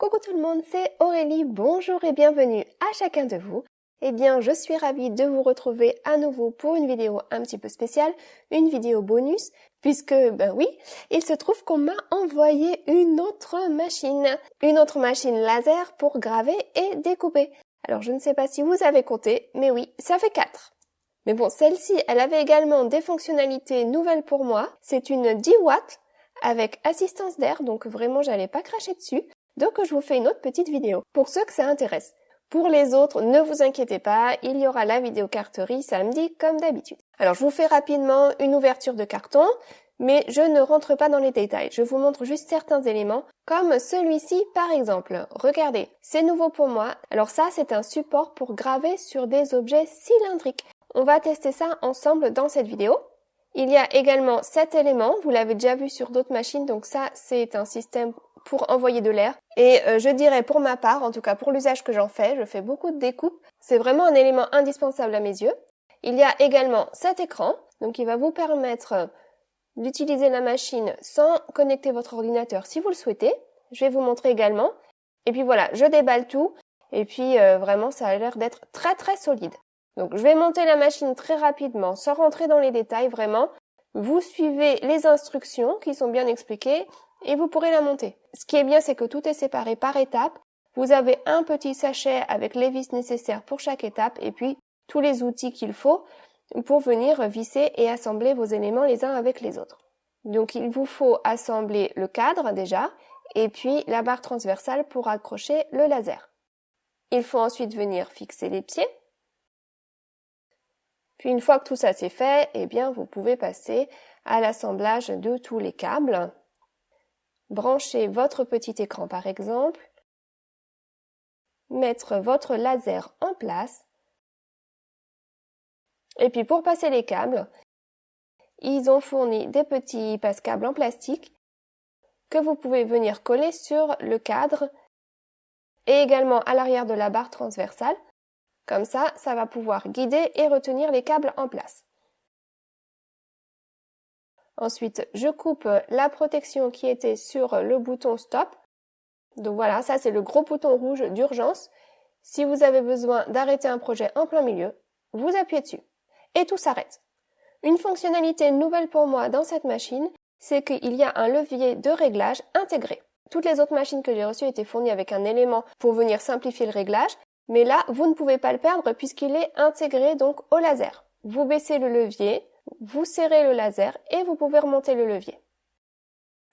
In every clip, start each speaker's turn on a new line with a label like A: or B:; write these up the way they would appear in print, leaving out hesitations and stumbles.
A: Coucou tout le monde, c'est Aurélie, bonjour et bienvenue à chacun de vous. Eh bien, je suis ravie de vous retrouver à nouveau pour une vidéo un petit peu spéciale, une vidéo bonus, puisque, ben oui, il se trouve qu'on m'a envoyé une autre machine laser pour graver et découper. Alors, je ne sais pas si vous avez compté, mais oui, ça fait 4. Mais bon, celle-ci, elle avait également des fonctionnalités nouvelles pour moi. C'est une 10 watts avec assistance d'air, donc vraiment, j'allais pas cracher dessus. Donc, je vous fais une autre petite vidéo pour ceux que ça intéresse. Pour les autres, ne vous inquiétez pas, il y aura la vidéo carterie samedi comme d'habitude. Alors, je vous fais rapidement une ouverture de carton, mais je ne rentre pas dans les détails. Je vous montre juste certains éléments, comme celui-ci par exemple. Regardez, c'est nouveau pour moi. Alors ça, c'est un support pour graver sur des objets cylindriques. On va tester ça ensemble dans cette vidéo. Il y a également cet élément, vous l'avez déjà vu sur d'autres machines, donc ça, c'est un système pour envoyer de l'air. Et je dirais pour ma part, en tout cas pour l'usage que j'en fais, je fais beaucoup de découpes. C'est vraiment un élément indispensable à mes yeux. Il y a également cet écran, donc il va vous permettre d'utiliser la machine sans connecter votre ordinateur si vous le souhaitez. Je vais vous montrer également. Et puis voilà, je déballe tout. Et puis vraiment, ça a l'air d'être très très solide. Donc je vais monter la machine très rapidement, sans rentrer dans les détails vraiment. Vous suivez les instructions qui sont bien expliquées et vous pourrez la monter. Ce qui est bien, c'est que tout est séparé par étapes. Vous avez un petit sachet avec les vis nécessaires pour chaque étape et puis tous les outils qu'il faut pour venir visser et assembler vos éléments les uns avec les autres. Donc il vous faut assembler le cadre déjà et puis la barre transversale pour accrocher le laser. Il faut ensuite venir fixer les pieds. Puis une fois que tout ça c'est fait, eh bien vous pouvez passer à l'assemblage de tous les câbles. Branchez votre petit écran par exemple. Mettre votre laser en place. Et puis pour passer les câbles, ils ont fourni des petits passe-câbles en plastique que vous pouvez venir coller sur le cadre et également à l'arrière de la barre transversale. Comme ça, ça va pouvoir guider et retenir les câbles en place. Ensuite, je coupe la protection qui était sur le bouton stop. Donc voilà, ça c'est le gros bouton rouge d'urgence. Si vous avez besoin d'arrêter un projet en plein milieu, vous appuyez dessus. Et tout s'arrête. Une fonctionnalité nouvelle pour moi dans cette machine, c'est qu'il y a un levier de réglage intégré. Toutes les autres machines que j'ai reçues étaient fournies avec un élément pour venir simplifier le réglage. Mais là, vous ne pouvez pas le perdre puisqu'il est intégré donc au laser. Vous baissez le levier, vous serrez le laser et vous pouvez remonter le levier.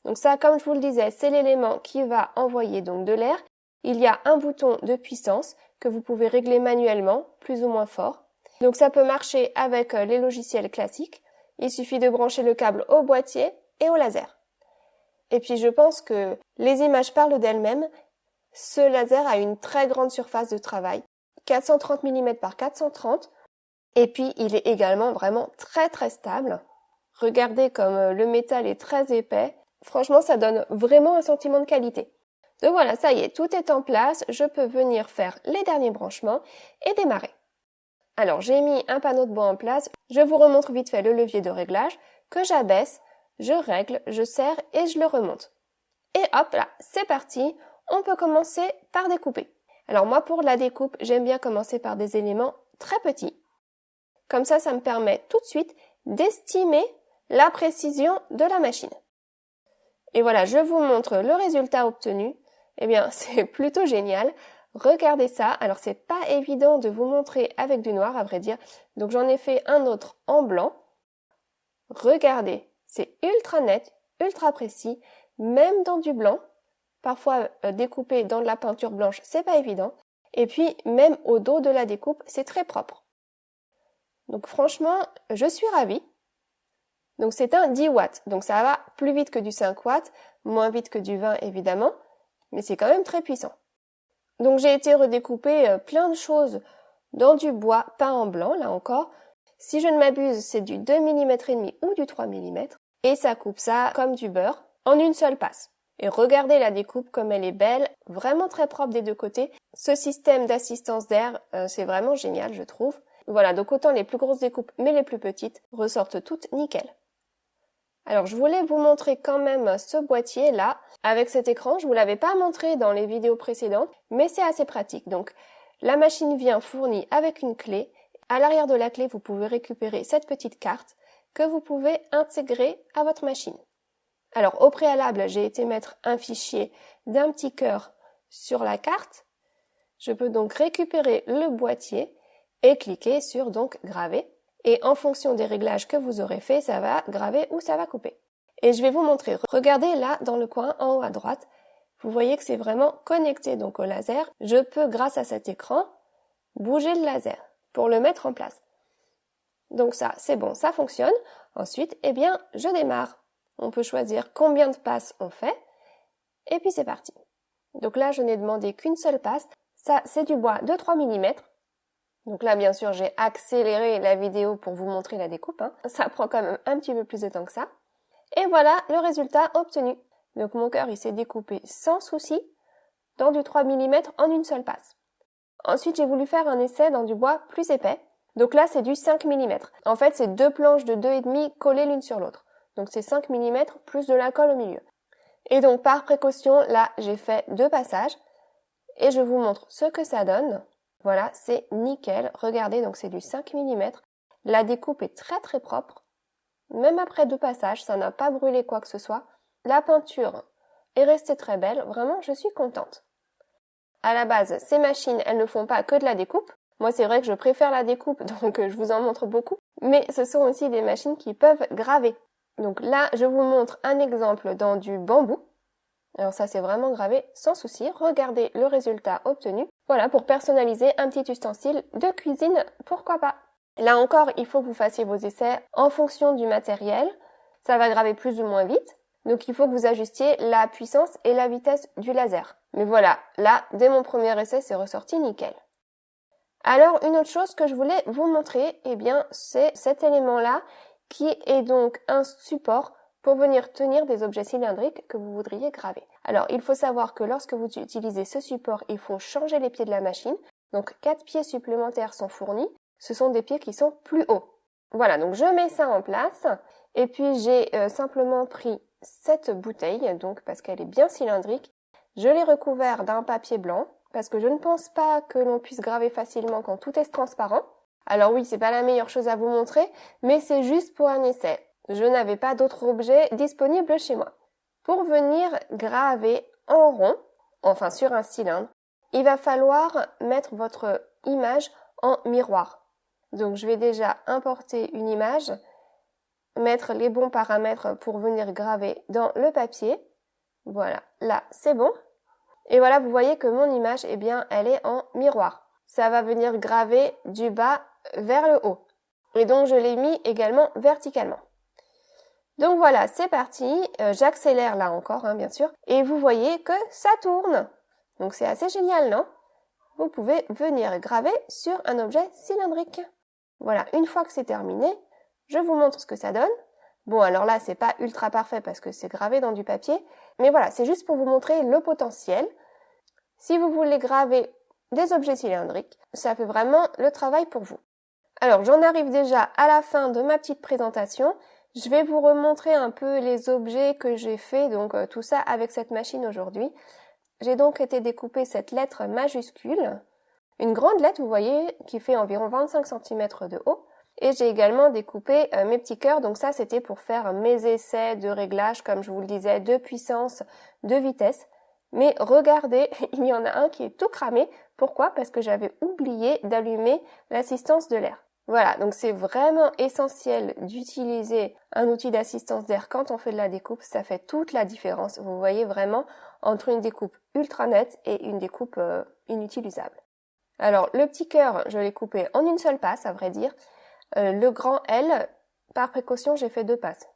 A: Donc ça, comme je vous le disais, c'est l'élément qui va envoyer donc de l'air. Il y a un bouton de puissance que vous pouvez régler manuellement, plus ou moins fort. Donc ça peut marcher avec les logiciels classiques. Il suffit de brancher le câble au boîtier et au laser. Et puis je pense que les images parlent d'elles-mêmes. Ce laser a une très grande surface de travail, 430 mm par 430, et puis il est également vraiment très très stable. Regardez comme le métal est très épais, franchement ça donne vraiment un sentiment de qualité. Donc voilà, ça y est, tout est en place, je peux venir faire les derniers branchements et démarrer. Alors j'ai mis un panneau de bois en place, je vous remontre vite fait le levier de réglage, que j'abaisse, je règle, je serre et je le remonte. Et hop là, c'est parti. On peut commencer par découper. Alors moi, pour la découpe, j'aime bien commencer par des éléments très petits. Comme ça me permet tout de suite d'estimer la précision de la machine. Et voilà, je vous montre le résultat obtenu. Eh bien, c'est plutôt génial. Regardez ça. Alors, c'est pas évident de vous montrer avec du noir, à vrai dire. Donc, j'en ai fait un autre en blanc. Regardez, c'est ultra net, ultra précis, même dans du blanc. Parfois, découper dans de la peinture blanche, c'est pas évident. Et puis, même au dos de la découpe, c'est très propre. Donc franchement, je suis ravie. Donc c'est un 10 watts. Donc ça va plus vite que du 5 watts, moins vite que du 20 évidemment. Mais c'est quand même très puissant. Donc j'ai été redécouper plein de choses dans du bois peint en blanc, là encore. Si je ne m'abuse, c'est du 2 mm et demi ou du 3 mm. Et ça coupe ça comme du beurre en une seule passe. Et regardez la découpe comme elle est belle, vraiment très propre des deux côtés. Ce système d'assistance d'air, c'est vraiment génial, je trouve. Voilà, donc autant les plus grosses découpes, mais les plus petites ressortent toutes nickel. Alors, je voulais vous montrer quand même ce boîtier-là, avec cet écran. Je ne vous l'avais pas montré dans les vidéos précédentes, mais c'est assez pratique. Donc, la machine vient fournie avec une clé. À l'arrière de la clé, vous pouvez récupérer cette petite carte que vous pouvez intégrer à votre machine. Alors, au préalable, j'ai été mettre un fichier d'un petit cœur sur la carte. Je peux donc récupérer le boîtier et cliquer sur donc graver. Et en fonction des réglages que vous aurez fait, ça va graver ou ça va couper. Et je vais vous montrer. Regardez là dans le coin en haut à droite. Vous voyez que c'est vraiment connecté donc au laser. Je peux, grâce à cet écran, bouger le laser pour le mettre en place. Donc ça, c'est bon, ça fonctionne. Ensuite, eh bien, je démarre. On peut choisir combien de passes on fait. Et puis c'est parti. Donc là, je n'ai demandé qu'une seule passe. Ça, c'est du bois de 3 mm. Donc là, bien sûr, j'ai accéléré la vidéo pour vous montrer la découpe. Ça prend quand même un petit peu plus de temps que ça. Et voilà le résultat obtenu. Donc mon cœur, il s'est découpé sans souci dans du 3 mm en une seule passe. Ensuite, j'ai voulu faire un essai dans du bois plus épais. Donc là, c'est du 5 mm. En fait, c'est deux planches de 2,5 collées l'une sur l'autre. Donc c'est 5 mm plus de la colle au milieu. Et donc par précaution, là, j'ai fait 2 passages. Et je vous montre ce que ça donne. Voilà, c'est nickel. Regardez, donc c'est du 5 mm. La découpe est très très propre. Même après 2 passages, ça n'a pas brûlé quoi que ce soit. La peinture est restée très belle. Vraiment, je suis contente. À la base, ces machines, elles ne font pas que de la découpe. Moi, c'est vrai que je préfère la découpe, donc je vous en montre beaucoup. Mais ce sont aussi des machines qui peuvent graver. Donc là, je vous montre un exemple dans du bambou. Alors ça, c'est vraiment gravé sans souci. Regardez le résultat obtenu. Voilà, pour personnaliser un petit ustensile de cuisine, pourquoi pas. Là encore, il faut que vous fassiez vos essais en fonction du matériel. Ça va graver plus ou moins vite. Donc il faut que vous ajustiez la puissance et la vitesse du laser. Mais voilà, là, dès mon premier essai, c'est ressorti nickel. Alors, une autre chose que je voulais vous montrer, eh bien, c'est cet élément-là qui est donc un support pour venir tenir des objets cylindriques que vous voudriez graver. Alors, il faut savoir que lorsque vous utilisez ce support, il faut changer les pieds de la machine. Donc, 4 pieds supplémentaires sont fournis. Ce sont des pieds qui sont plus hauts. Voilà, donc je mets ça en place. Et puis, j'ai simplement pris cette bouteille, donc parce qu'elle est bien cylindrique. Je l'ai recouvert d'un papier blanc, parce que je ne pense pas que l'on puisse graver facilement quand tout est transparent. Alors oui, c'est pas la meilleure chose à vous montrer, mais c'est juste pour un essai. Je n'avais pas d'autres objets disponibles chez moi. Pour venir graver en rond, enfin sur un cylindre, il va falloir mettre votre image en miroir. Donc je vais déjà importer une image, mettre les bons paramètres pour venir graver dans le papier. Voilà, là c'est bon. Et voilà, vous voyez que mon image, eh bien, elle est en miroir. Ça va venir graver du bas vers le haut. Et donc je l'ai mis également verticalement. Donc voilà, c'est parti. J'accélère là encore, bien sûr. Et vous voyez que ça tourne. Donc c'est assez génial, non? Vous pouvez venir graver sur un objet cylindrique. Voilà, une fois que c'est terminé, je vous montre ce que ça donne. Bon, alors là, c'est pas ultra parfait parce que c'est gravé dans du papier. Mais voilà, c'est juste pour vous montrer le potentiel. Si vous voulez graver des objets cylindriques, ça fait vraiment le travail pour vous. Alors, j'en arrive déjà à la fin de ma petite présentation. Je vais vous remontrer un peu les objets que j'ai fait, donc tout ça avec cette machine aujourd'hui. J'ai donc été découper cette lettre majuscule, une grande lettre, vous voyez, qui fait environ 25 cm de haut. Et j'ai également découpé mes petits cœurs, donc ça c'était pour faire mes essais de réglage, comme je vous le disais, de puissance, de vitesse. Mais regardez, il y en a un qui est tout cramé. Pourquoi? Parce que j'avais oublié d'allumer l'assistance de l'air. Voilà, donc c'est vraiment essentiel d'utiliser un outil d'assistance d'air quand on fait de la découpe. Ça fait toute la différence, vous voyez vraiment, entre une découpe ultra nette et une découpe inutilisable. Alors, le petit cœur, je l'ai coupé en une seule passe, à vrai dire. Le grand L, par précaution, j'ai fait 2 passes.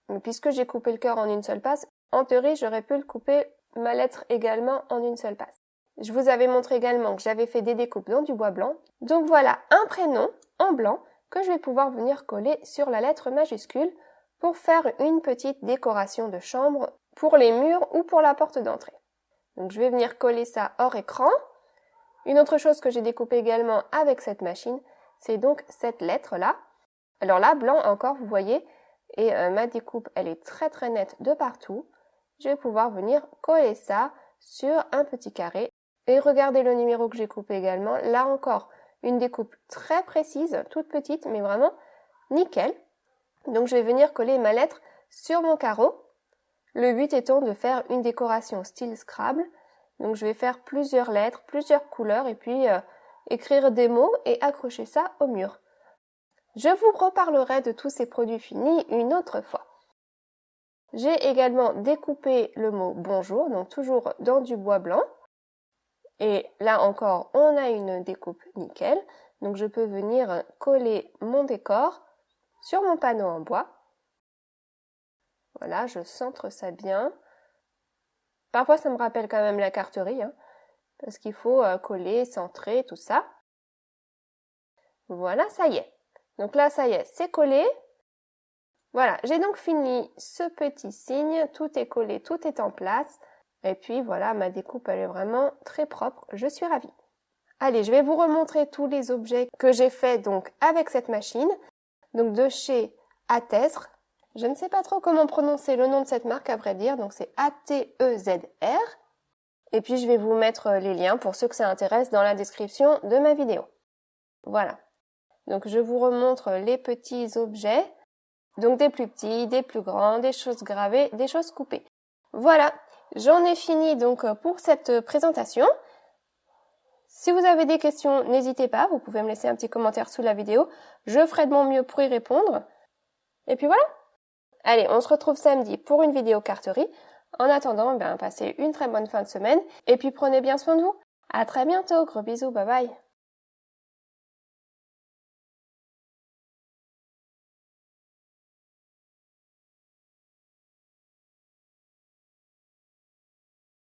A: Mais puisque j'ai coupé le cœur en une seule passe, en théorie, j'aurais pu le couper ma lettre également en une seule passe. Je vous avais montré également que j'avais fait des découpes dans du bois blanc. Donc voilà, un prénom en blanc que je vais pouvoir venir coller sur la lettre majuscule pour faire une petite décoration de chambre pour les murs ou pour la porte d'entrée. Donc je vais venir coller ça hors écran. Une autre chose que j'ai découpée également avec cette machine, c'est donc cette lettre-là. Alors là, blanc encore, vous voyez, et ma découpe elle est très très nette de partout, je vais pouvoir venir coller ça sur un petit carré. Et regardez le numéro que j'ai coupé également, là encore une découpe très précise, toute petite mais vraiment nickel. Donc je vais venir coller ma lettre sur mon carreau. Le but étant de faire une décoration style Scrabble. Donc je vais faire plusieurs lettres, plusieurs couleurs et puis écrire des mots et accrocher ça au mur. Je vous reparlerai de tous ces produits finis une autre fois. J'ai également découpé le mot bonjour, donc toujours dans du bois blanc. Et là encore, on a une découpe nickel. Donc je peux venir coller mon décor sur mon panneau en bois. Voilà, je centre ça bien. Parfois, ça me rappelle quand même la carterie, parce qu'il faut coller, centrer, tout ça. Voilà, ça y est. Donc là, ça y est, c'est collé. Voilà, j'ai donc fini ce petit signe. Tout est collé, tout est en place. Et puis voilà, ma découpe, elle est vraiment très propre. Je suis ravie. Allez, je vais vous remontrer tous les objets que j'ai fait donc avec cette machine. Donc de chez Atezr. Je ne sais pas trop comment prononcer le nom de cette marque à vrai dire, donc c'est A-T-E-Z-R. Et puis je vais vous mettre les liens pour ceux que ça intéresse dans la description de ma vidéo. Voilà. Donc je vous remontre les petits objets, donc des plus petits, des plus grands, des choses gravées, des choses coupées. Voilà, j'en ai fini donc pour cette présentation. Si vous avez des questions, n'hésitez pas, vous pouvez me laisser un petit commentaire sous la vidéo. Je ferai de mon mieux pour y répondre. Et puis voilà. Allez, on se retrouve samedi pour une vidéo carterie. En attendant, passez une très bonne fin de semaine. Et puis prenez bien soin de vous. À très bientôt. Gros bisous. Bye bye.